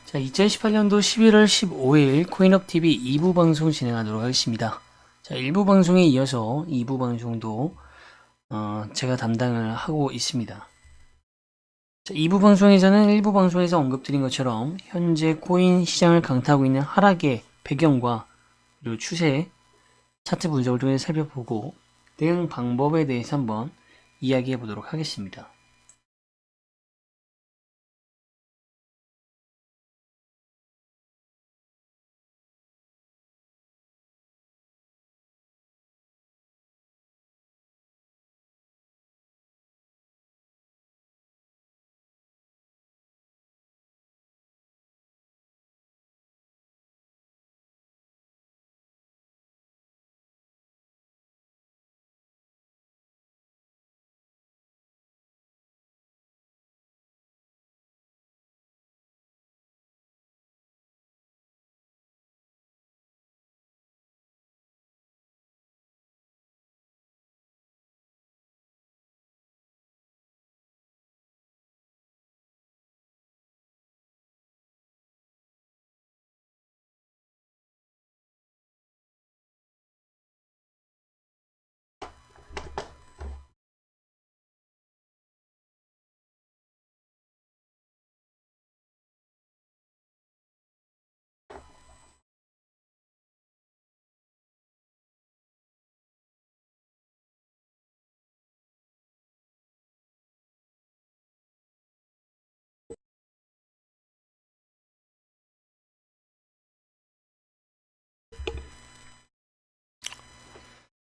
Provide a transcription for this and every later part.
자, 2018년도 11월 15일 코인업TV 2부 방송 진행하도록 하겠습니다. 자, 1부 방송에 이어서 2부 방송도 제가 담당을 하고 있습니다. 자, 2부 방송에서는 1부 방송에서 언급드린 것처럼 현재 코인 시장을 강타하고 있는 하락의 배경과 그리고 추세, 차트 분석을 통해 살펴보고 대응 방법에 대해서 한번 이야기해 보도록 하겠습니다.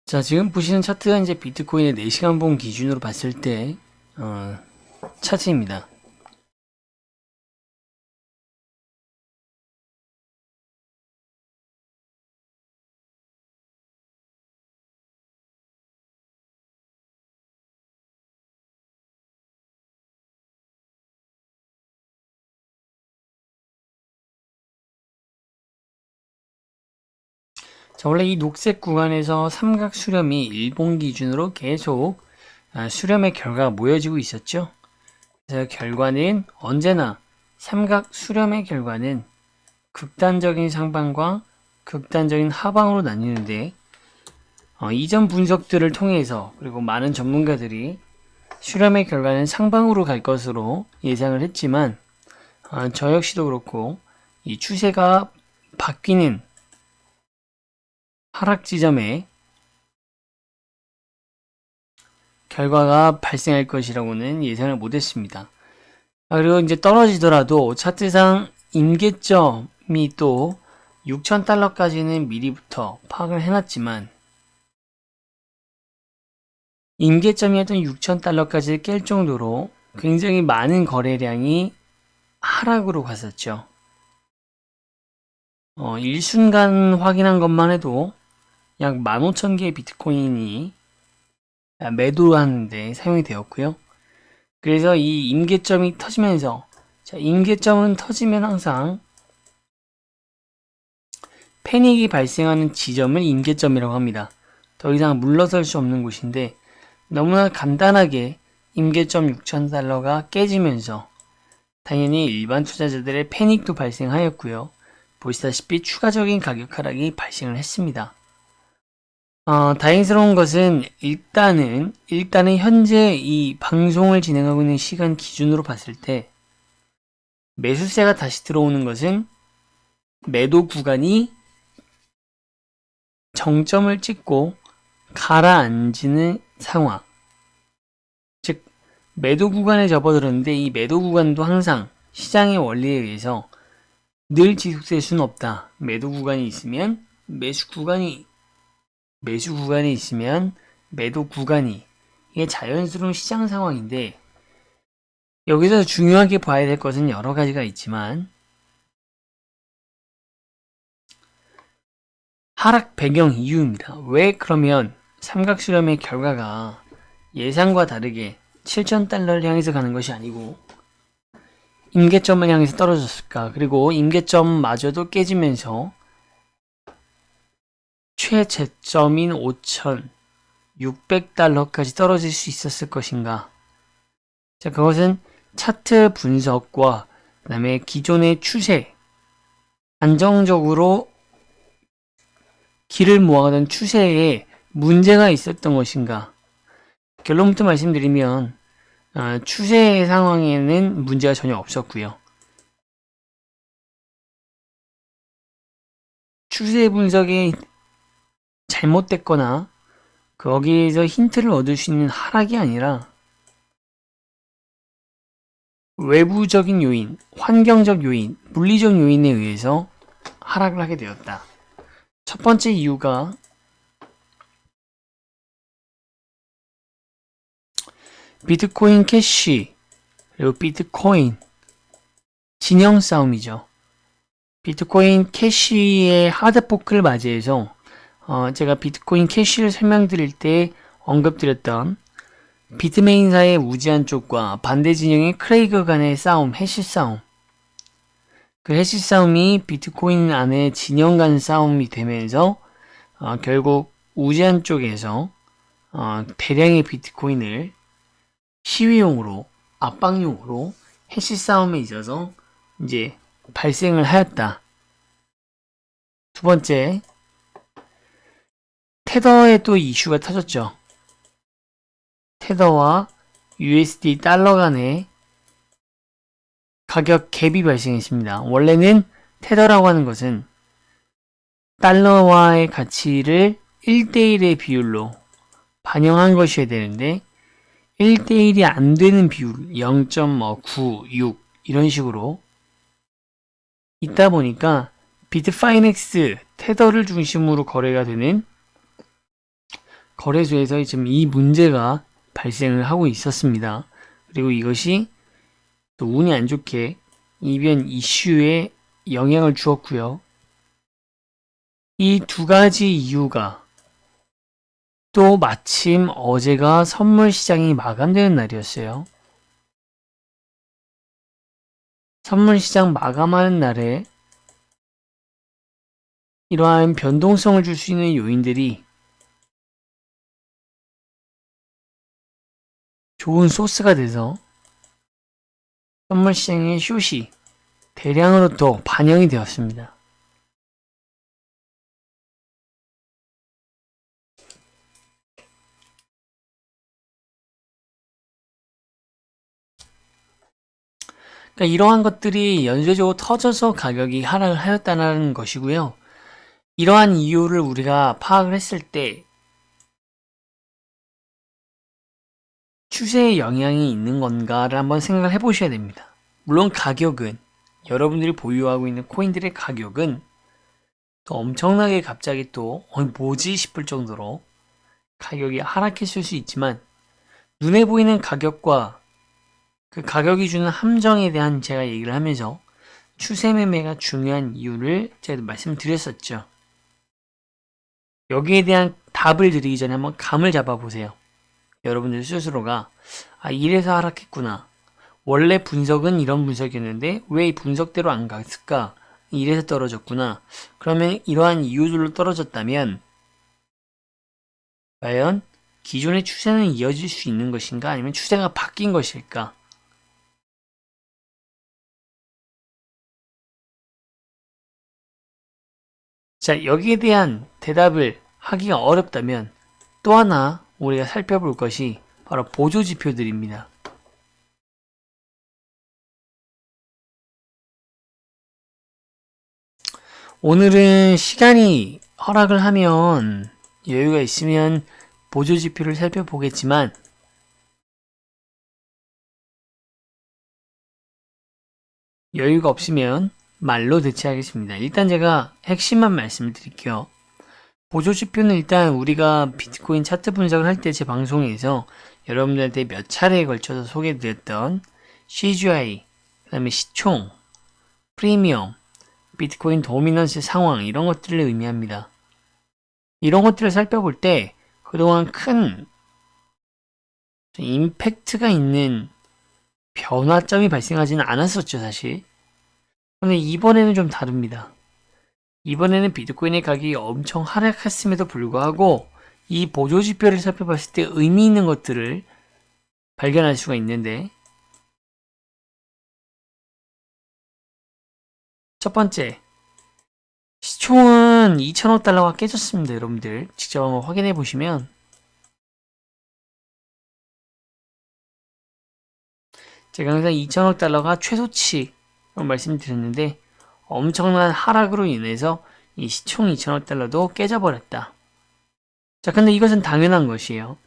자, 지금 보시는 차트가 이제 비트코인의 4시간 봉 기준으로 봤을 때 차트입니다. 자, 원래 이 녹색 구간에서 삼각 수렴이 일봉 기준으로 계속 수렴의 결과가 모여지고 있었죠. 그래서 결과는 언제나 삼각 수렴의 결과는 극단적인 상방과 극단적인 하방으로 나뉘는데 이전 분석들을 통해서 그리고 많은 전문가들이 수렴의 결과는 상방으로 갈 것으로 예상을 했지만 저 역시도 그렇고 이 추세가 바뀌는 하락 지점에 결과가 발생할 것이라고는 예상을 못했습니다. 그리고 이제 떨어지더라도 차트상 임계점이 또 6,000달러까지는 미리부터 파악을 해놨지만 임계점이었던 6,000달러까지 깰 정도로 굉장히 많은 거래량이 하락으로 갔었죠. 일순간 확인한 것만 해도 약 15,000개의 비트코인이 매도하는데 사용이 되었고요. 그래서 이 임계점이 터지면서 임계점은 터지면 항상 패닉이 발생하는 지점을 임계점이라고 합니다. 더 이상 물러설 수 없는 곳인데 너무나 간단하게 임계점 6,000달러가 깨지면서 당연히 일반 투자자들의 패닉도 발생하였고요. 보시다시피 추가적인 가격 하락이 발생을 했습니다. 다행스러운 것은 일단은 현재 이 방송을 진행하고 있는 시간 기준으로 봤을 때 매수세가 다시 들어오는 것은 매도 구간이 정점을 찍고 가라앉는 상황. 즉 매도 구간에 접어들었는데 이 매도 구간도 항상 시장의 원리에 의해서 늘 지속될 수는 없다. 매도 구간이 있으면 매수 구간이 있으면 매도 구간이 이게 자연스러운 시장 상황인데 여기서 중요하게 봐야 될 것은 여러 가지가 있지만 하락 배경 이유입니다. 왜 그러면 삼각수렴의 결과가 예상과 다르게 7,000달러를 향해서 가는 것이 아니고 임계점을 향해서 떨어졌을까? 그리고 임계점마저도 깨지면서 최저점인 5,600달러까지 떨어질 수 있었을 것인가? 자, 그것은 차트 분석과 그 다음에 기존의 추세, 안정적으로 길을 모아가던 추세에 문제가 있었던 것인가? 결론부터 말씀드리면 추세 상황에는 문제가 전혀 없었고요. 추세 분석이 잘못됐거나 거기에서 힌트를 얻을 수 있는 하락이 아니라 외부적인 요인, 환경적 요인, 물리적 요인에 의해서 하락을 하게 되었다. 첫 번째 이유가 비트코인 캐시 그리고 비트코인 진영 싸움이죠. 비트코인 캐시의 하드포크를 맞이해서 제가 비트코인 캐시를 설명드릴 때 언급드렸던 비트메인사의 우지한 쪽과 반대 진영의 크레이그 간의 싸움, 해시 싸움. 그 해시 싸움이 비트코인 안에 진영 간 싸움이 되면서 결국 우지한 쪽에서 대량의 비트코인을 시위용으로, 압박용으로 해시 싸움에 있어서 이제 발생을 하였다. 두 번째, 테더에 또 이슈가 터졌죠. 테더와 USD 달러 간의 가격 갭이 발생했습니다. 원래는 테더라고 하는 것은 달러와의 가치를 1대1의 비율로 반영한 것이어야 되는데 1대1이 안 되는 비율 0.96 이런 식으로 있다 보니까 비트파이넥스 테더를 중심으로 거래가 되는 거래소에서 지금 이 문제가 발생을 하고 있었습니다. 그리고 이것이 또 운이 안 좋게 이변 이슈에 영향을 주었고요. 이 두 가지 이유가 또 마침 어제가 선물 시장이 마감되는 날이었어요. 선물 시장 마감하는 날에 이러한 변동성을 줄 수 있는 요인들이 좋은 소스가 돼서 선물 시장의 숏이 대량으로 또 반영이 되었습니다. 그러니까 이러한 것들이 연쇄적으로 터져서 가격이 하락을 하였다는 것이고요. 이러한 이유를 우리가 파악을 했을 때 추세에 영향이 있는 건가를 한번 생각을 해보셔야 됩니다. 물론 가격은 여러분들이 보유하고 있는 코인들의 가격은 또 엄청나게 갑자기 또 뭐지 싶을 정도로 가격이 하락했을 수 있지만 눈에 보이는 가격과 그 가격이 주는 함정에 대한 제가 얘기를 하면서 추세 매매가 중요한 이유를 제가 말씀드렸었죠. 여기에 대한 답을 드리기 전에 한번 감을 잡아보세요. 여러분들 스스로가 이래서 하락했구나. 원래 분석은 이런 분석이었는데 왜 이 분석대로 안 갔을까? 이래서 떨어졌구나. 그러면 이러한 이유들로 떨어졌다면 과연 기존의 추세는 이어질 수 있는 것인가? 아니면 추세가 바뀐 것일까? 자, 여기에 대한 대답을 하기가 어렵다면 또 하나 우리가 살펴볼 것이 바로 보조지표들입니다. 오늘은 시간이 허락을 하면 여유가 있으면 보조지표를 살펴보겠지만 여유가 없으면 말로 대체하겠습니다. 일단 제가 핵심만 말씀을 드릴게요. 보조지표는 일단 우리가 비트코인 차트 분석을 할 때 제 방송에서 여러분들한테 몇 차례에 걸쳐서 소개드렸던 CGI, 그 다음에 시총, 프리미엄, 비트코인 도미넌스 상황 이런 것들을 의미합니다. 이런 것들을 살펴볼 때 그동안 큰 임팩트가 있는 변화점이 발생하지는 않았었죠, 사실. 근데 이번에는 좀 다릅니다. 이번에는 비트코인의 가격이 엄청 하락했음에도 불구하고 이 보조지표를 살펴봤을 때 의미 있는 것들을 발견할 수가 있는데 첫 번째, 시총은 2천억 달러가 깨졌습니다. 여러분들 직접 한번 확인해 보시면 제가 항상 2천억 달러가 최소치라고 말씀드렸는데 엄청난 하락으로 인해서 이 시총 2천억 달러도 깨져버렸다. 자, 근데 이것은 당연한 것이에요.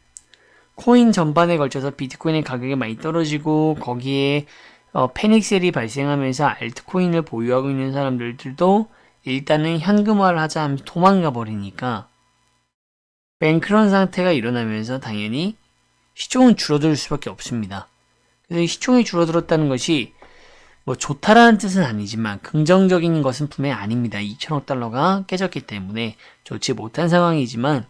코인 전반에 걸쳐서 비트코인의 가격이 많이 떨어지고 거기에 패닉셀이 발생하면서 알트코인을 보유하고 있는 사람들도 일단은 현금화를 하자 하면서 도망가 버리니까 뱅크런 상태가 일어나면서 당연히 시총은 줄어들 수밖에 없습니다. 그래서 시총이 줄어들었다는 것이 뭐 좋다라는 뜻은 아니지만 긍정적인 것은 분명히 아닙니다. 2천억 달러가 깨졌기 때문에 좋지 못한 상황이지만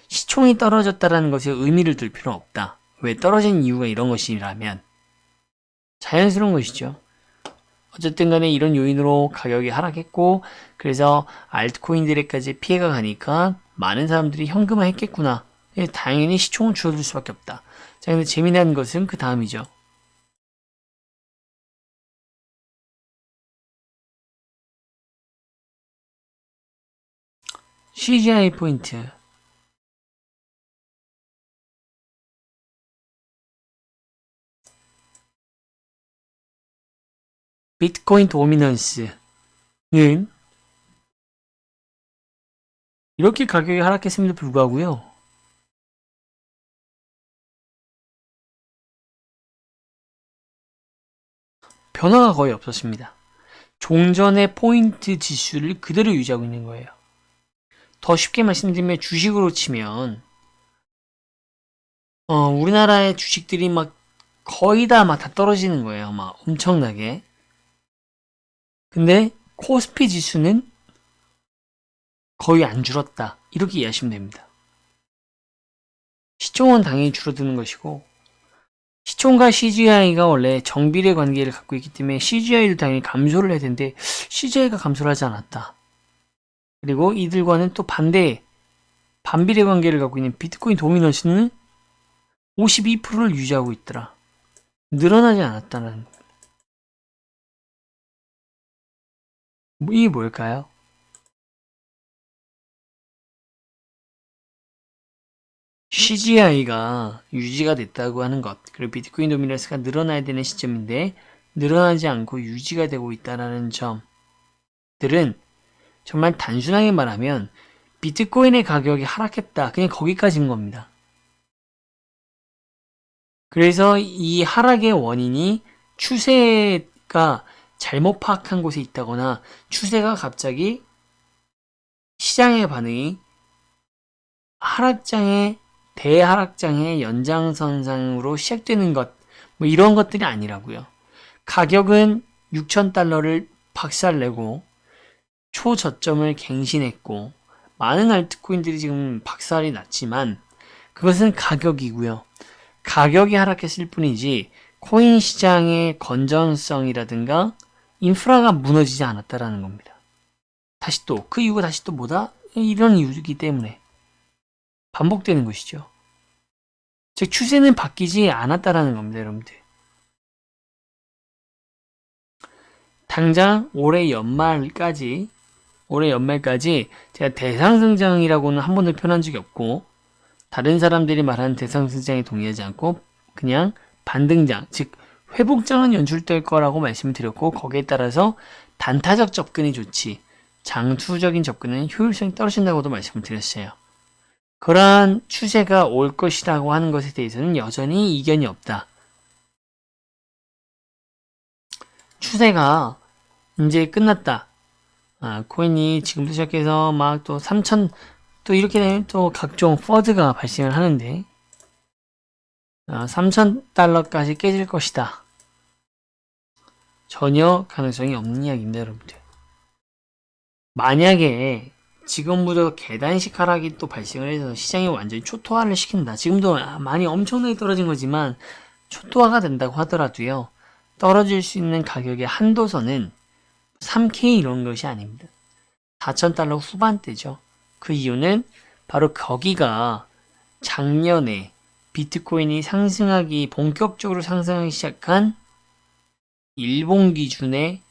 시총이 떨어졌다라는 것에 의미를 둘 필요는 없다. 왜 떨어진 이유가 이런 것이라면 자연스러운 것이죠. 어쨌든 간에 이런 요인으로 가격이 하락했고 그래서 알트코인들에까지 피해가 가니까 많은 사람들이 현금화 했겠구나. 당연히 시총은 줄어들 수밖에 없다. 자, 근데 재미난 것은 그 다음이죠. CGI 포인트. 비트코인 도미넌스는 이렇게 가격이 하락했음에도 불구하고요. 변화가 거의 없었습니다. 종전의 포인트 지수를 그대로 유지하고 있는 거예요. 더 쉽게 말씀드리면 주식으로 치면 우리나라의 주식들이 막 거의 다 떨어지는 거예요. 막 엄청나게. 근데 코스피 지수는 거의 안 줄었다. 이렇게 이해하시면 됩니다. 시총은 당연히 줄어드는 것이고 시총과 CGI가 원래 정비례 관계를 갖고 있기 때문에 CGI도 당연히 감소를 해야 되는데 CGI가 감소를 하지 않았다. 그리고 이들과는 또 반비례 관계를 갖고 있는 비트코인 도미넌스는 52%를 유지하고 있더라. 늘어나지 않았다는. 이게 뭘까요? CGI가 유지가 됐다고 하는 것, 그리고 비트코인 도미넌스가 늘어나야 되는 시점인데 늘어나지 않고 유지가 되고 있다는 점들은 정말 단순하게 말하면 비트코인의 가격이 하락했다. 그냥 거기까지인 겁니다. 그래서 이 하락의 원인이 추세가 잘못 파악한 곳에 있다거나 추세가 갑자기 시장의 반응이 대하락장의 연장선상으로 시작되는 것, 뭐 이런 것들이 아니라고요. 가격은 6,000달러를 박살내고 초저점을 갱신했고 많은 알트코인들이 지금 박살이 났지만 그것은 가격이고요. 가격이 하락했을 뿐이지 코인 시장의 건전성이라든가 인프라가 무너지지 않았다라는 겁니다. 그 이유가 다시 또 뭐다? 이런 이유이기 때문에 반복되는 것이죠. 즉 추세는 바뀌지 않았다라는 겁니다, 여러분들. 당장 올해 연말까지 제가 대상승장이라고는 한 번도 표현한 적이 없고 다른 사람들이 말하는 대상승장에 동의하지 않고 그냥 반등장, 즉 회복장은 연출될 거라고 말씀을 드렸고 거기에 따라서 단타적 접근이 좋지 장투적인 접근은 효율성이 떨어진다고도 말씀을 드렸어요. 그러한 추세가 올 것이라고 하는 것에 대해서는 여전히 이견이 없다. 추세가 이제 끝났다. 코인이 지금부터 시작해서 막 또 3천 또 이렇게 되면 또 각종 퍼드가 발생을 하는데 3,000달러까지 깨질 것이다. 전혀 가능성이 없는 이야기입니다, 여러분들. 만약에 지금부터 계단식 하락이 또 발생을 해서 시장이 완전히 초토화를 시킨다. 지금도 많이 엄청나게 떨어진 거지만 초토화가 된다고 하더라도요. 떨어질 수 있는 가격의 한도선은 3K 이런 것이 아닙니다. 4,000달러 후반대죠. 그 이유는 바로 거기가 작년에 비트코인이 본격적으로 상승하기 시작한 일본 기준의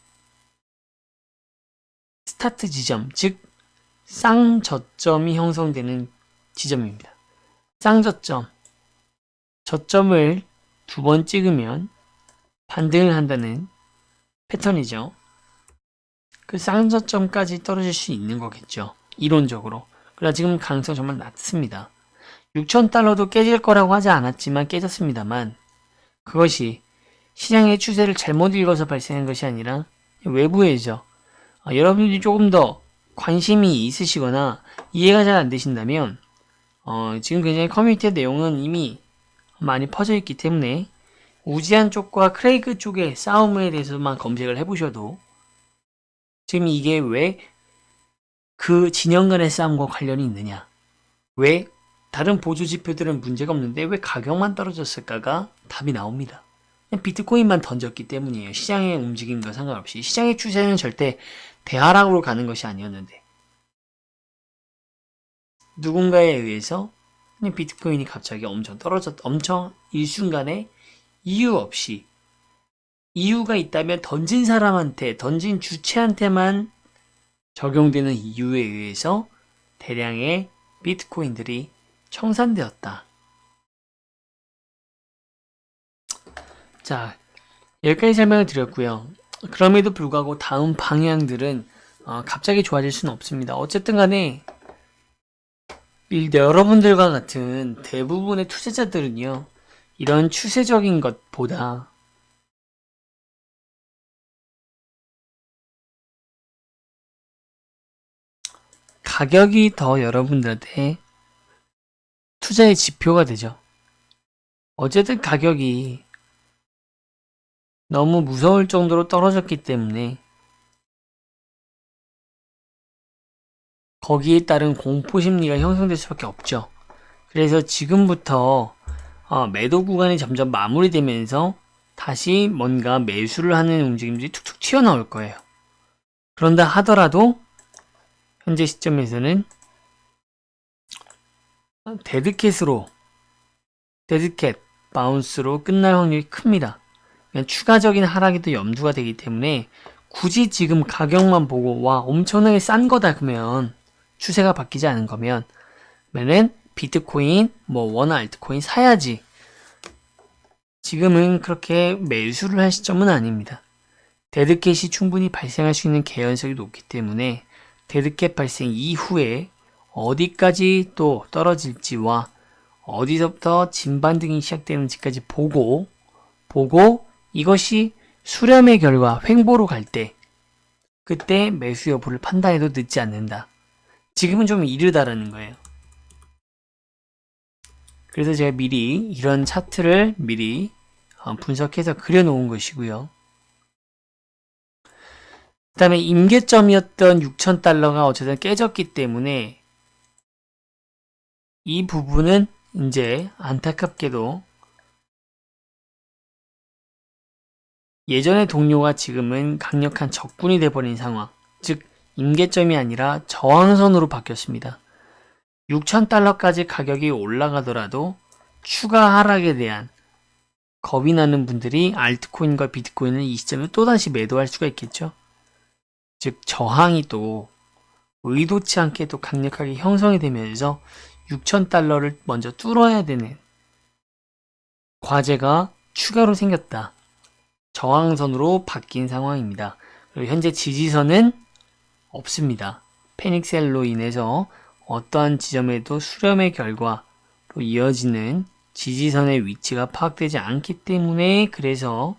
스타트 지점, 즉 쌍저점이 형성되는 지점입니다. 쌍저점, 저점을 2번 찍으면 반등을 한다는 패턴이죠. 그 쌍저점까지 떨어질 수 있는 거겠죠. 이론적으로. 그러나 지금 가능성 정말 낮습니다. 6,000달러도 깨질 거라고 하지 않았지만 깨졌습니다만 그것이 시장의 추세를 잘못 읽어서 발생한 것이 아니라 외부에죠. 여러분들이 조금 더 관심이 있으시거나 이해가 잘 안 되신다면 지금 굉장히 커뮤니티의 내용은 이미 많이 퍼져 있기 때문에 우지한 쪽과 크레이그 쪽의 싸움에 대해서만 검색을 해보셔도 지금 이게 왜 그 진영 간의 싸움과 관련이 있느냐, 왜 다른 보조 지표들은 문제가 없는데 왜 가격만 떨어졌을까가 답이 나옵니다. 그냥 비트코인만 던졌기 때문이에요. 시장의 움직임과 상관없이. 시장의 추세는 절대 대하락으로 가는 것이 아니었는데 누군가에 의해서 그냥 비트코인이 갑자기 엄청 일순간에 이유 없이, 이유가 있다면 던진 사람한테, 던진 주체한테만 적용되는 이유에 의해서 대량의 비트코인들이 청산되었다. 자, 여기까지 설명을 드렸고요. 그럼에도 불구하고 다음 방향들은 갑자기 좋아질 수는 없습니다. 어쨌든 간에 여러분들과 같은 대부분의 투자자들은요, 이런 추세적인 것보다 가격이 더 여러분들한테 투자의 지표가 되죠. 어쨌든 가격이 너무 무서울 정도로 떨어졌기 때문에 거기에 따른 공포심리가 형성될 수밖에 없죠. 그래서 지금부터 매도 구간이 점점 마무리되면서 다시 뭔가 매수를 하는 움직임들이 툭툭 튀어나올 거예요. 그런다 하더라도 현재 시점에서는 데드캣 바운스로 끝날 확률이 큽니다. 추가적인 하락이 또 염두가 되기 때문에 굳이 지금 가격만 보고 와 엄청나게 싼 거다 그러면 추세가 바뀌지 않은 거면 비트코인 원 알트코인 사야지. 지금은 그렇게 매수를 할 시점은 아닙니다. 데드캣이 충분히 발생할 수 있는 개연성이 높기 때문에 데드캣 발생 이후에 어디까지 또 떨어질지와 어디서부터 진반등이 시작되는지까지 보고 이것이 수렴의 결과 횡보로 갈 때 그때 매수 여부를 판단해도 늦지 않는다. 지금은 좀 이르다라는 거예요. 그래서 제가 미리 이런 차트를 미리 분석해서 그려놓은 것이고요. 그 다음에 임계점이었던 6,000달러가 어쨌든 깨졌기 때문에 이 부분은 이제 안타깝게도 예전의 동료가 지금은 강력한 적군이 돼버린 상황, 즉 임계점이 아니라 저항선으로 바뀌었습니다. 6,000달러까지 가격이 올라가더라도 추가 하락에 대한 겁이 나는 분들이 알트코인과 비트코인을 이 시점에 또다시 매도할 수가 있겠죠. 즉 저항이 또 의도치 않게 또 강력하게 형성이 되면서 6,000달러를 먼저 뚫어야 되는 과제가 추가로 생겼다. 저항선으로 바뀐 상황입니다. 그리고 현재 지지선은 없습니다. 패닉셀로 인해서 어떠한 지점에도 수렴의 결과로 이어지는 지지선의 위치가 파악되지 않기 때문에 그래서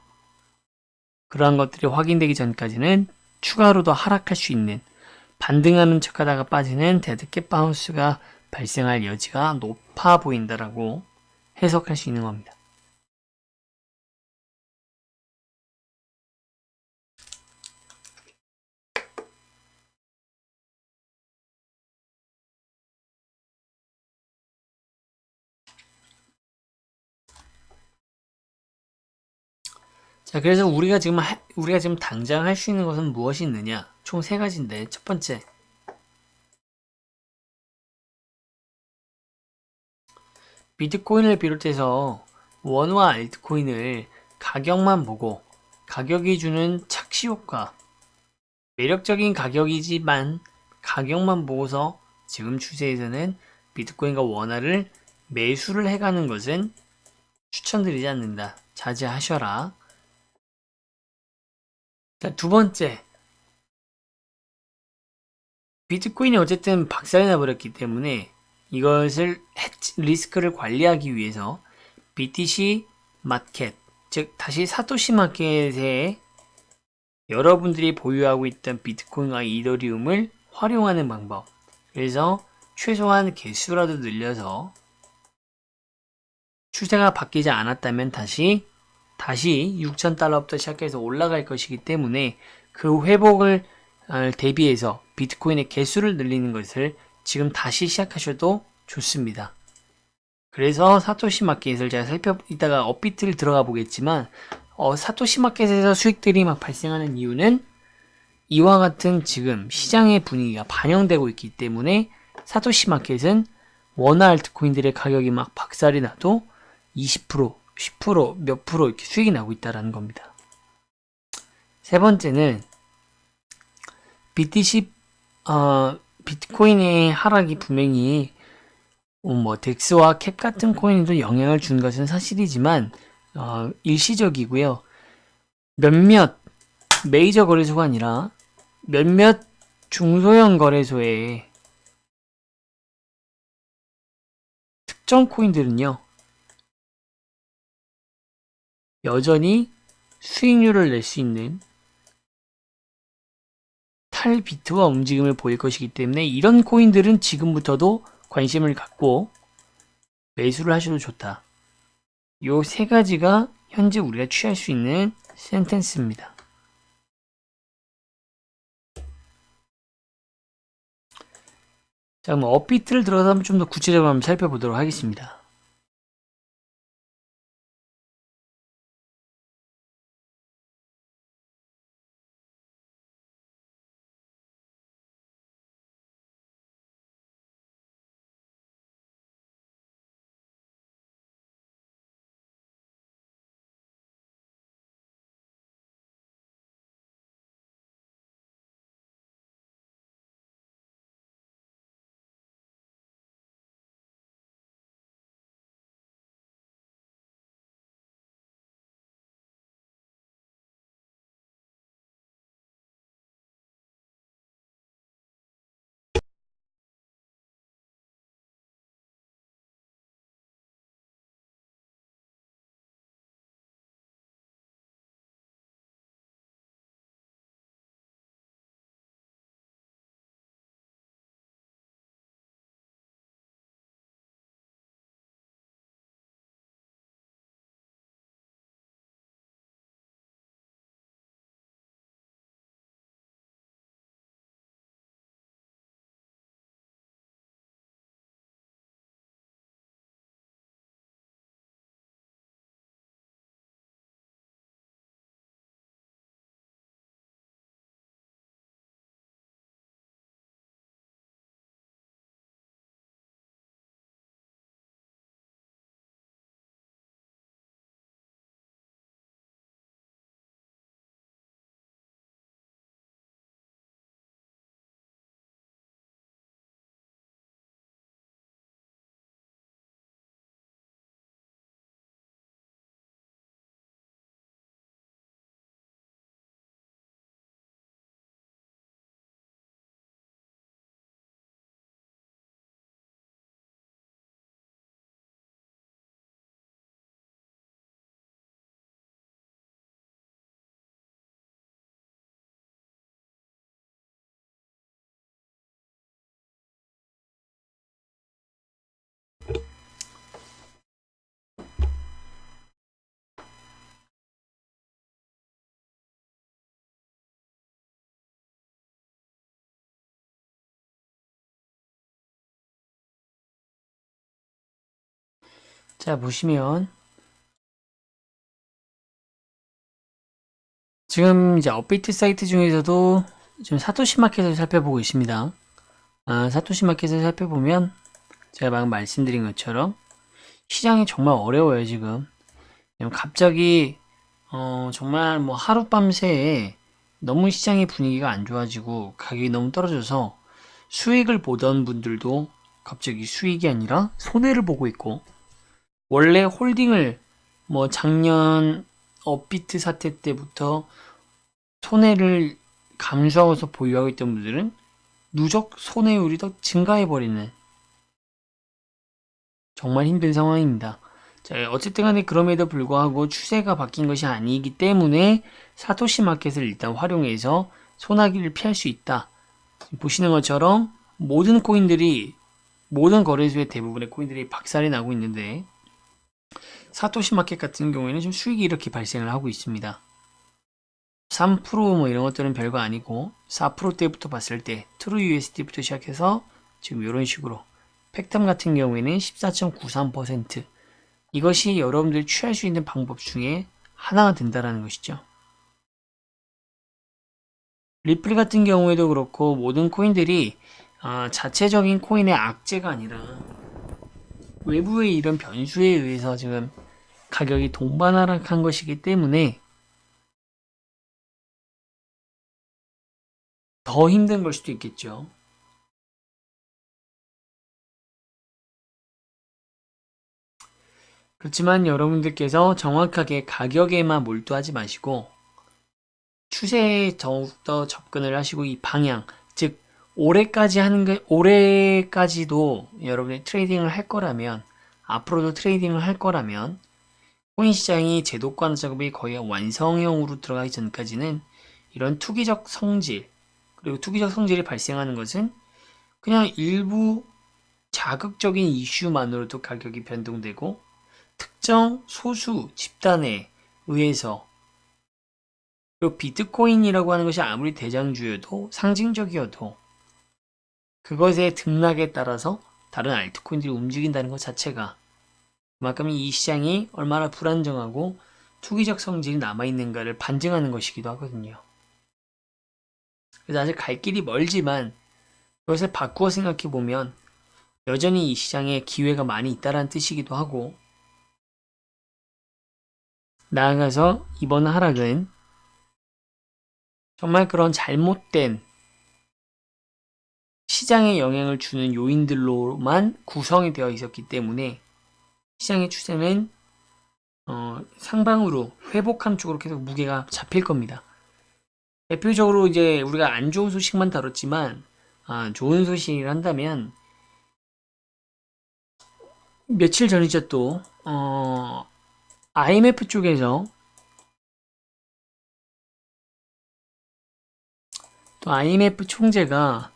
그러한 것들이 확인되기 전까지는 추가로 더 하락할 수 있는 반등하는 척하다가 빠지는 데드캣 바운스가 발생할 여지가 높아 보인다라고 해석할 수 있는 겁니다. 자, 그래서 우리가 지금 당장 할 수 있는 것은 무엇이 있느냐? 총 3가지인데, 첫 번째. 비트코인을 비롯해서 원화 알트코인을 가격만 보고 가격이 주는 착시 효과, 매력적인 가격이지만 가격만 보고서 지금 추세에서는 비트코인과 원화를 매수를 해가는 것은 추천드리지 않는다. 자제하셔라. 자, 두 번째. 비트코인이 어쨌든 박살이 나버렸기 때문에 이것을 리스크를 관리하기 위해서 BTC 마켓, 즉 다시 사토시 마켓에 여러분들이 보유하고 있던 비트코인과 이더리움을 활용하는 방법. 그래서 최소한 개수라도 늘려서 추세가 바뀌지 않았다면 다시 6,000달러부터 시작해서 올라갈 것이기 때문에 그 회복을 대비해서 비트코인의 개수를 늘리는 것을 지금 다시 시작하셔도 좋습니다. 그래서 사토시 마켓을 제가 이따가 업비트를 들어가 보겠지만 사토시 마켓에서 수익들이 막 발생하는 이유는 이와 같은 지금 시장의 분위기가 반영되고 있기 때문에 사토시 마켓은 원화 알트코인들의 가격이 막 박살이 나도 20%, 10%, 몇 프로 이렇게 수익이 나고 있다는 겁니다. 세 번째는 BTC 비트코인의 하락이 분명히 덱스와 캡 같은 코인에도 영향을 준 것은 사실이지만 일시적이고요. 몇몇 메이저 거래소가 아니라 몇몇 중소형 거래소의 특정 코인들은요, 여전히 수익률을 낼 수 있는 탈비트와 움직임을 보일 것이기 때문에 이런 코인들은 지금부터도 관심을 갖고 매수를 하셔도 좋다. 요 세 가지가 현재 우리가 취할 수 있는 센텐스입니다. 자, 그럼 업비트를 들어가서 한번 좀 더 구체적으로 한번 살펴보도록 하겠습니다. 자, 보시면 지금 이제 업비트 사이트 중에서도 지금 사토시 마켓을 살펴보고 있습니다. 사토시 마켓을 살펴보면 제가 방금 말씀드린 것처럼 시장이 정말 어려워요, 지금. 갑자기 정말 뭐 하룻밤 새에 너무 시장의 분위기가 안 좋아지고 가격이 너무 떨어져서 수익을 보던 분들도 갑자기 수익이 아니라 손해를 보고 있고, 원래 홀딩을 뭐 작년 업비트 사태 때부터 손해를 감수하고서 보유하고 있던 분들은 누적 손해율이 더 증가해버리는 정말 힘든 상황입니다. 자, 어쨌든 간에 그럼에도 불구하고 추세가 바뀐 것이 아니기 때문에 사토시 마켓을 일단 활용해서 소나기를 피할 수 있다. 보시는 것처럼 모든 코인들이, 모든 거래소의 대부분의 코인들이 박살이 나고 있는데, 사토시 마켓 같은 경우에는 좀 수익이 이렇게 발생을 하고 있습니다. 3%뭐 이런 것들은 별거 아니고 4%대부터 봤을 때 트루 USD부터 시작해서 지금 이런 식으로, 팩텀 같은 경우에는 14.93%, 이것이 여러분들이 취할 수 있는 방법 중에 하나가 된다라는 것이죠. 리플 같은 경우에도 그렇고 모든 코인들이 자체적인 코인의 악재가 아니라 외부의 이런 변수에 의해서 지금 가격이 동반하락한 것이기 때문에 더 힘든 걸 수도 있겠죠. 그렇지만 여러분들께서 정확하게 가격에만 몰두하지 마시고 추세에 더욱더 접근을 하시고, 이 방향, 즉 올해까지 하는 게, 올해까지도 여러분이 트레이딩을 할 거라면, 앞으로도 트레이딩을 할 거라면, 코인 시장이 제도권 작업이 거의 완성형으로 들어가기 전까지는 이런 투기적 성질, 그리고 투기적 성질이 발생하는 것은 그냥 일부 자극적인 이슈만으로도 가격이 변동되고, 특정 소수 집단에 의해서, 그리고 비트코인이라고 하는 것이 아무리 대장주여도, 상징적이어도 그것의 등락에 따라서 다른 알트코인들이 움직인다는 것 자체가 그만큼 이 시장이 얼마나 불안정하고 투기적 성질이 남아있는가를 반증하는 것이기도 하거든요. 그래서 아직 갈 길이 멀지만 그것을 바꾸어 생각해 보면 여전히 이 시장에 기회가 많이 있다는 뜻이기도 하고, 나아가서 이번 하락은 정말 그런 잘못된 시장에 영향을 주는 요인들로만 구성이 되어 있었기 때문에 시장의 추세는 상방으로 회복한 쪽으로 계속 무게가 잡힐 겁니다. 대표적으로 이제 우리가 안 좋은 소식만 다뤘지만, 좋은 소식을 한다면 며칠 전이죠. 또 IMF 쪽에서, 또 IMF 총재가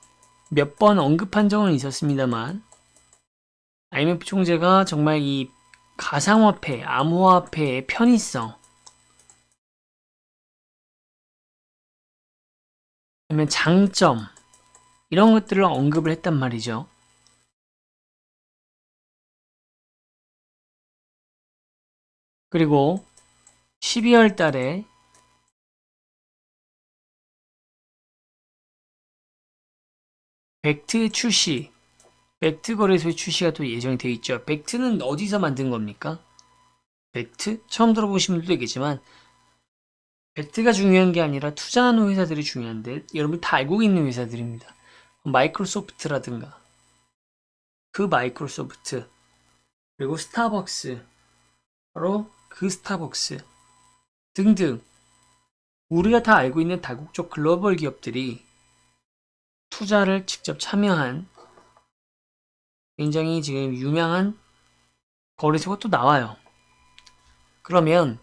몇 번 언급한 적은 있었습니다만, IMF 총재가 정말 이 가상화폐, 암호화폐의 편의성, 아니면 장점, 이런 것들을 언급을 했단 말이죠. 그리고 12월 달에 벡트 출시, 벡트 거래소의 출시가 또 예정이 되어 있죠. 벡트는 어디서 만든 겁니까? 벡트? 처음 들어보신 분들도 있겠지만, 벡트가 중요한 게 아니라 투자하는 회사들이 중요한데, 여러분 다 알고 있는 회사들입니다. 마이크로소프트라든가, 그 마이크로소프트, 그리고 스타벅스, 바로 그 스타벅스 등등, 우리가 다 알고 있는 다국적 글로벌 기업들이 투자를 직접 참여한 굉장히 지금 유명한 거래소가 또 나와요. 그러면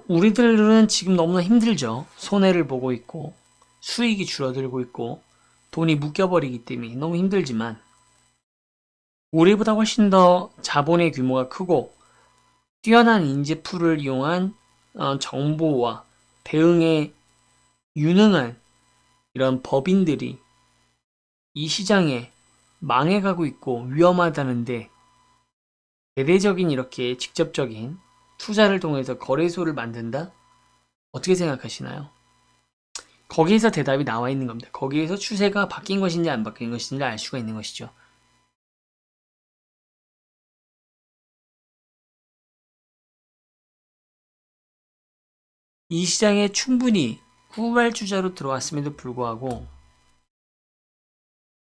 우리들은 지금 너무나 힘들죠. 손해를 보고 있고 수익이 줄어들고 있고 돈이 묶여버리기 때문에 너무 힘들지만, 우리보다 훨씬 더 자본의 규모가 크고 뛰어난 인재풀을 이용한 정보와 대응에 유능한 이런 법인들이 이 시장에 망해가고 있고 위험하다는데, 대대적인 이렇게 직접적인 투자를 통해서 거래소를 만든다? 어떻게 생각하시나요? 거기에서 대답이 나와 있는 겁니다. 거기에서 추세가 바뀐 것인지 안 바뀐 것인지 알 수가 있는 것이죠. 이 시장에 충분히 후발주자로 들어왔음에도 불구하고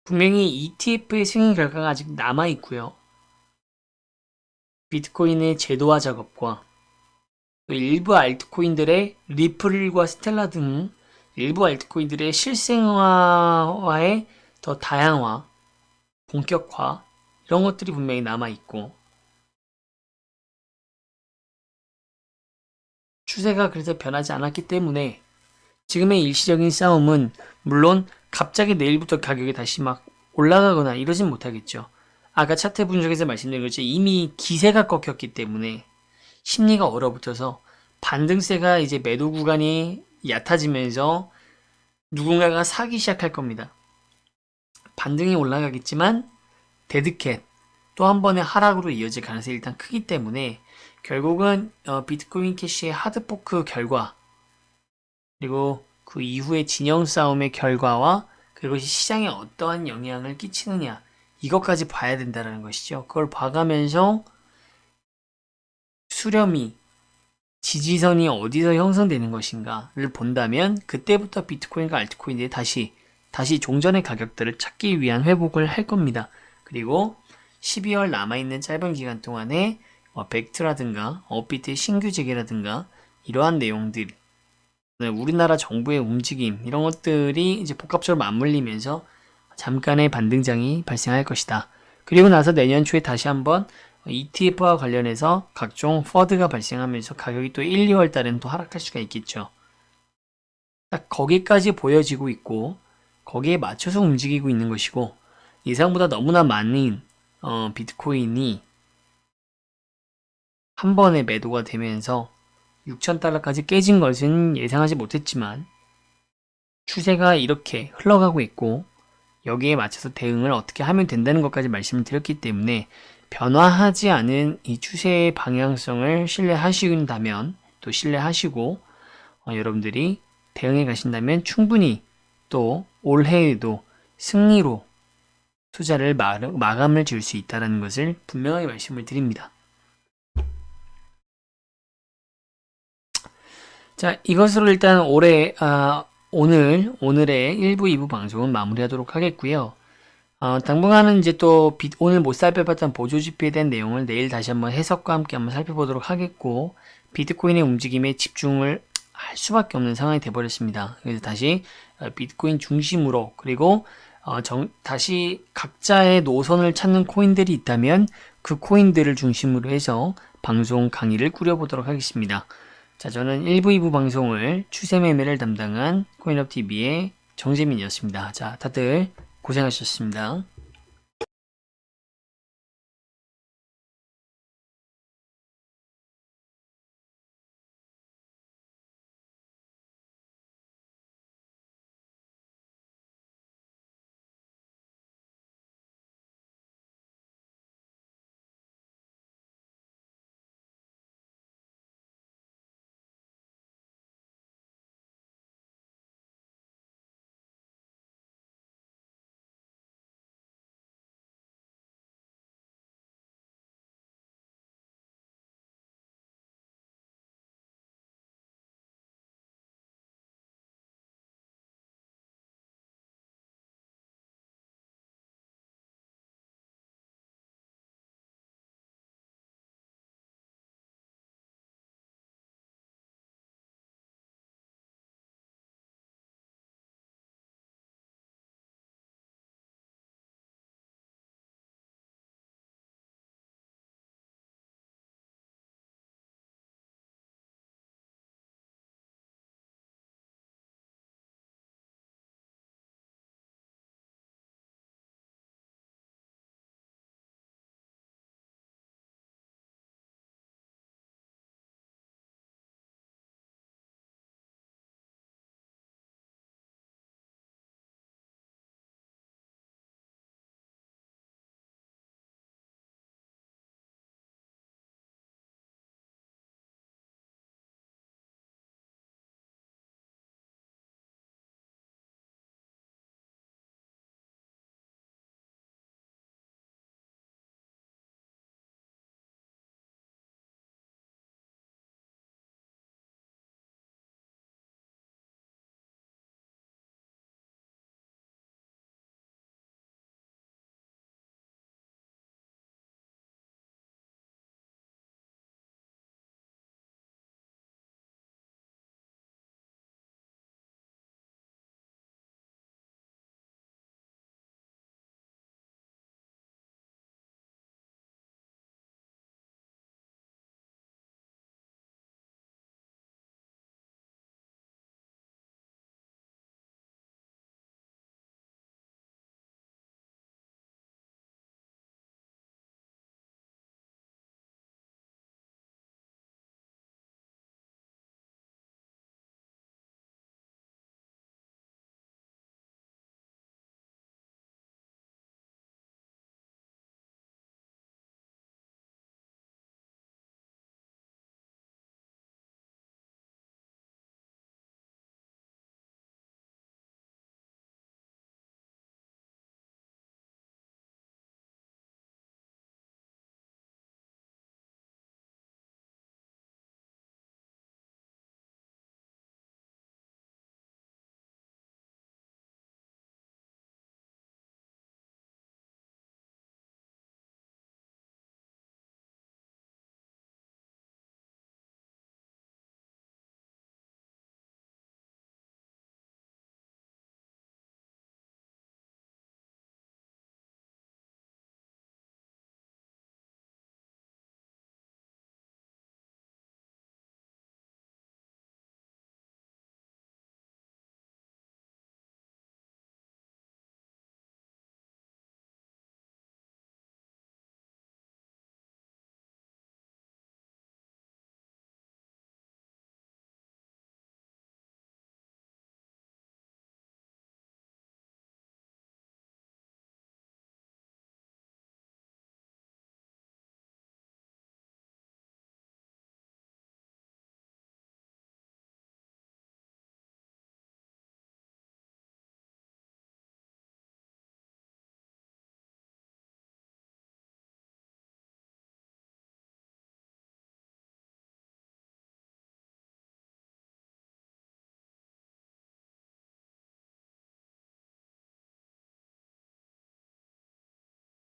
분명히 ETF의 승인 결과가 아직 남아있고요. 비트코인의 제도화 작업과 일부 알트코인들의 리플과 스텔라 등 일부 알트코인들의 실생화와의 더 다양화, 본격화 이런 것들이 분명히 남아있고 추세가 그래서 변하지 않았기 때문에 지금의 일시적인 싸움은 물론 갑자기 내일부터 가격이 다시 막 올라가거나 이러진 못하겠죠. 아까 차트 분석에서 말씀드린 것처럼 이미 기세가 꺾였기 때문에 심리가 얼어붙어서 반등세가 이제 매도 구간이 얕아지면서 누군가가 사기 시작할 겁니다. 반등이 올라가겠지만 데드캣 또 한 번의 하락으로 이어질 가능성이 일단 크기 때문에 결국은 비트코인 캐시의 하드포크 결과 그리고 그 이후의 진영 싸움의 결과와 그것이 시장에 어떠한 영향을 끼치느냐 이것까지 봐야 된다는 것이죠. 그걸 봐가면서 수렴이 지지선이 어디서 형성되는 것인가를 본다면 그때부터 비트코인과 알트코인들이 다시 종전의 가격들을 찾기 위한 회복을 할 겁니다. 그리고 12월 남아있는 짧은 기간 동안에 벡트라든가 업비트의 신규 재개라든가 이러한 내용들 우리나라 정부의 움직임 이런 것들이 이제 복합적으로 맞물리면서 잠깐의 반등장이 발생할 것이다. 그리고 나서 내년 초에 다시 한번 ETF와 관련해서 각종 퍼드가 발생하면서 가격이 또 1, 2월 달에는 또 하락할 수가 있겠죠. 딱 거기까지 보여지고 있고 거기에 맞춰서 움직이고 있는 것이고 예상보다 너무나 많은 비트코인이 한 번에 매도가 되면서 6,000달러까지 깨진 것은 예상하지 못했지만 추세가 이렇게 흘러가고 있고 여기에 맞춰서 대응을 어떻게 하면 된다는 것까지 말씀을 드렸기 때문에 변화하지 않은 이 추세의 방향성을 신뢰하신다면 또 신뢰하시고 여러분들이 대응해 가신다면 충분히 또 올해에도 승리로 투자를 마감을 지을 수 있다는 것을 분명하게 말씀을 드립니다. 자, 이것으로 일단 오늘의 1부, 2부 방송은 마무리하도록 하겠고요. 당분간은 이제 또 오늘 못 살펴봤던 보조지표에 대한 내용을 내일 다시 한번 해석과 함께 한번 살펴보도록 하겠고 비트코인의 움직임에 집중을 할 수밖에 없는 상황이 되어버렸습니다. 그래서 다시 비트코인 중심으로 그리고 다시 각자의 노선을 찾는 코인들이 있다면 그 코인들을 중심으로 해서 방송 강의를 꾸려보도록 하겠습니다. 자, 저는 1부, 2부 방송을 추세 매매를 담당한 코인업TV의 정재민이었습니다. 자, 다들 고생하셨습니다.